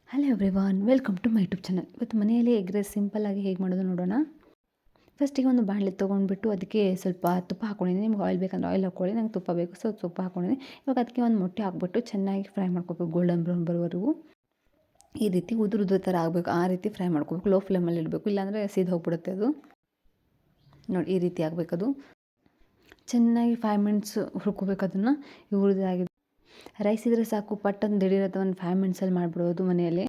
Hello everyone, welcome to my YouTube channel. ಇವತ್ತು ಮನೆಯಲ್ಲಿ egg rice ಸಿಂಪಲ್ಲಾಗಿ ಹೇಗೆ ಮಾಡೋದು ನೋಡೋಣ. ಫಸ್ಟಿಗೆ ಒಂದು ಬಾಣಲೆ ತೊಗೊಂಡ್ಬಿಟ್ಟು ಅದಕ್ಕೆ ಸ್ವಲ್ಪ ತುಪ್ಪ ಹಾಕ್ಕೊಂಡಿದ್ದೀನಿ. ನಿಮ್ಗೆ ಆಯಿಲ್ ಬೇಕಂದ್ರೆ ಆಯಿಲ್ ಹಾಕ್ಕೊಳ್ಳಿ. ನಂಗೆ ತುಪ್ಪ ಬೇಕು, ಸೊ ತುಪ್ಪ ಹಾಕ್ಕೊಂಡಿದ್ದೀನಿ. ಇವಾಗ ಅದಕ್ಕೆ ಒಂದು ಮೊಟ್ಟೆ ಹಾಕ್ಬಿಟ್ಟು ಚೆನ್ನಾಗಿ ಫ್ರೈ ಮಾಡ್ಕೋಬೇಕು, ಗೋಲ್ಡನ್ ಬ್ರೌನ್ ಬರೋವರೆಗೂ. ಈ ರೀತಿ ಉದುರು ಥರ ಆಗಬೇಕು, ಆ ರೀತಿ ಫ್ರೈ ಮಾಡ್ಕೋಬೇಕು. ಲೋ ಫ್ಲೇಮಲ್ಲಿ ಇಡಬೇಕು, ಇಲ್ಲಾಂದರೆ ಸೀದು ಹೋಗ್ಬಿಡುತ್ತೆ ಅದು. ನೋಡಿ, ಈ ರೀತಿ ಆಗಬೇಕದು. ಚೆನ್ನಾಗಿ 5 ಮಿನಿಟ್ಸ್ ಹುರ್ಕೋಬೇಕು ಅದನ್ನು. ಹುರಿದಾಗಿದೆ ರೈಸ್ ಇದ್ದರೆ ಸಾಕು, ಪಟ್ಟಂದು ದಿಢೀರತ್ತೆ ಒಂದು 5 ಮಿನಿಟ್ಸಲ್ಲಿ ಮಾಡಿಬಿಡೋದು ಮನೆಯಲ್ಲಿ.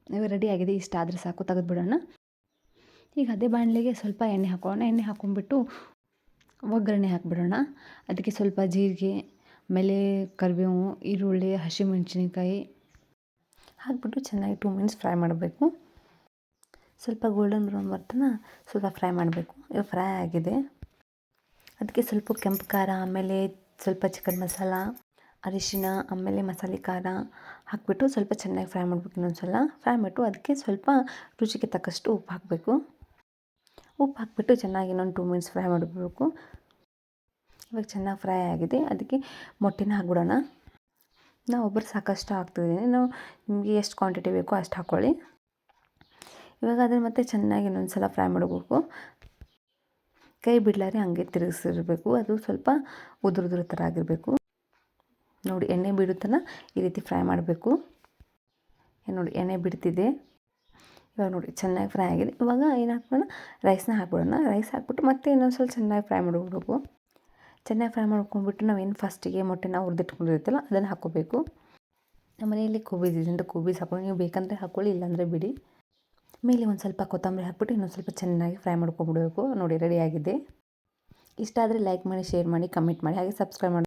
ಇವಾಗ ರೆಡಿ ಆಗಿದೆ, ಇಷ್ಟ ಆದರೆ ಸಾಕು, ತೆಗೆದುಬಿಡೋಣ. ಈಗ ಅದೇ ಬಾಣಲೆಗೆ ಸ್ವಲ್ಪ ಎಣ್ಣೆ ಹಾಕೊಳ್ಳೋಣ. ಎಣ್ಣೆ ಹಾಕ್ಕೊಂಡ್ಬಿಟ್ಟು ಒಗ್ಗರಣೆ ಹಾಕಿಬಿಡೋಣ. ಅದಕ್ಕೆ ಸ್ವಲ್ಪ ಜೀರಿಗೆ, ಆಮೇಲೆ ಕರಿಬೇವು, ಈರುಳ್ಳಿ, ಹಸಿಮೆಣಸಿನ್ಕಾಯಿ ಹಾಕ್ಬಿಟ್ಟು ಚೆನ್ನಾಗಿ 2 ಮಿನಿಟ್ಸ್ ಫ್ರೈ ಮಾಡಬೇಕು. ಸ್ವಲ್ಪ ಗೋಲ್ಡನ್ ಬ್ರೌನ್ ಬರ್ತನ ಸ್ವಲ್ಪ ಫ್ರೈ ಮಾಡಬೇಕು. ಇವಾಗ ಫ್ರೈ ಆಗಿದೆ. ಅದಕ್ಕೆ ಸ್ವಲ್ಪ ಕೆಂಪು ಖಾರ, ಆಮೇಲೆ ಸ್ವಲ್ಪ ಚಿಕನ್ ಮಸಾಲ, ಅರಿಶಿನ, ಆಮೇಲೆ ಮಸಾಲೆ ಖಾರ ಹಾಕಿಬಿಟ್ಟು ಸ್ವಲ್ಪ ಚೆನ್ನಾಗಿ ಫ್ರೈ ಮಾಡಬೇಕು. ಇನ್ನೊಂದು ಸಲ ಫ್ರೈ ಮಾಡಿಬಿಟ್ಟು ಅದಕ್ಕೆ ಸ್ವಲ್ಪ ರುಚಿಗೆ ತಕ್ಕಷ್ಟು ಉಪ್ಪು ಹಾಕಬೇಕು. ಉಪ್ಪು ಹಾಕಿಬಿಟ್ಟು ಚೆನ್ನಾಗಿ ಇನ್ನೊಂದು 2 ಮಿನಿಟ್ಸ್ ಫ್ರೈ ಮಾಡಬೇಕು. ಇವಾಗ ಚೆನ್ನಾಗಿ ಫ್ರೈ ಆಗಿದೆ. ಅದಕ್ಕೆ ಮೊಟ್ಟೆನ ಹಾಕ್ಬಿಡೋಣ. ನಾವು ಒಬ್ಬರು ಸಾಕಷ್ಟು ಹಾಕ್ತಿದ್ದೀನಿ, ನಾವು ನಿಮಗೆ ಎಷ್ಟು ಕ್ವಾಂಟಿಟಿ ಬೇಕೋ ಅಷ್ಟು ಹಾಕ್ಕೊಳ್ಳಿ. ಇವಾಗ ಅದನ್ನು ಮತ್ತೆ ಚೆನ್ನಾಗಿ ಇನ್ನೊಂದು ಸಲ ಫ್ರೈ ಮಾಡಬೇಕು. ಕೈ ಬಿಡಲಾರೆ ಹಂಗೆ ತಿರುಗಿಸಿರಬೇಕು. ಅದು ಸ್ವಲ್ಪ ಉದುರು ಥರ ಆಗಿರಬೇಕು. ನೋಡಿ, ಎಣ್ಣೆ ಬಿಡುತ್ತನ ಈ ರೀತಿ ಫ್ರೈ ಮಾಡಬೇಕು. ನೋಡಿ, ಎಣ್ಣೆ ಬಿಡ್ತಿದೆ. ಇವಾಗ ನೋಡಿ ಚೆನ್ನಾಗಿ ಫ್ರೈ ಆಗಿದೆ. ಇವಾಗ ಏನು ಹಾಕ್ಬಿಡೋಣ, ರೈಸ್ನ ಹಾಕ್ಬಿಡೋಣ. ರೈಸ್ ಹಾಕ್ಬಿಟ್ಟು ಮತ್ತೆ ಇನ್ನೊಂದು ಸ್ವಲ್ಪ ಚೆನ್ನಾಗಿ ಫ್ರೈ ಮಾಡ್ಕೋಬೇಕು. ಚೆನ್ನಾಗಿ ಫ್ರೈ ಮಾಡ್ಕೊಂಡ್ಬಿಟ್ಟು ನಾವೇನು ಫಸ್ಟಿಗೆ ಮೊಟ್ಟೆನ ಹುರಿದಿಟ್ಕೊಂಡಿರುತ್ತಲ್ಲ ಅದನ್ನು ಹಾಕ್ಕೋಬೇಕು. ನಮ್ಮ ಮನೆಯಲ್ಲಿ ಕೋಬೀಸ್ ಇದೆ ಅಂತ ಕೋಬೀಸ್ ಹಾಕ್ಕೊಂಡು, ನೀವು ಬೇಕಂದರೆ ಹಾಕ್ಕೊಳ್ಳಿ, ಇಲ್ಲಾಂದರೆ ಬಿಡಿ. ಮೇಲೆ ಒಂದು ಸ್ವಲ್ಪ ಕೊತ್ತಂಬರಿ ಹಾಕ್ಬಿಟ್ಟು ಇನ್ನೊಂದು ಸ್ವಲ್ಪ ಚೆನ್ನಾಗಿ ಫ್ರೈ ಮಾಡ್ಕೊಂಡ್ಬಿಡಬೇಕು. ನೋಡಿ, ರೆಡಿಯಾಗಿದೆ. ಇಷ್ಟ ಆದರೆ ಲೈಕ್ ಮಾಡಿ, ಶೇರ್ ಮಾಡಿ, ಕಮೆಂಟ್ ಮಾಡಿ, ಹಾಗೆ ಸಬ್ಸ್ಕ್ರೈಬ್ ಮಾಡಿ.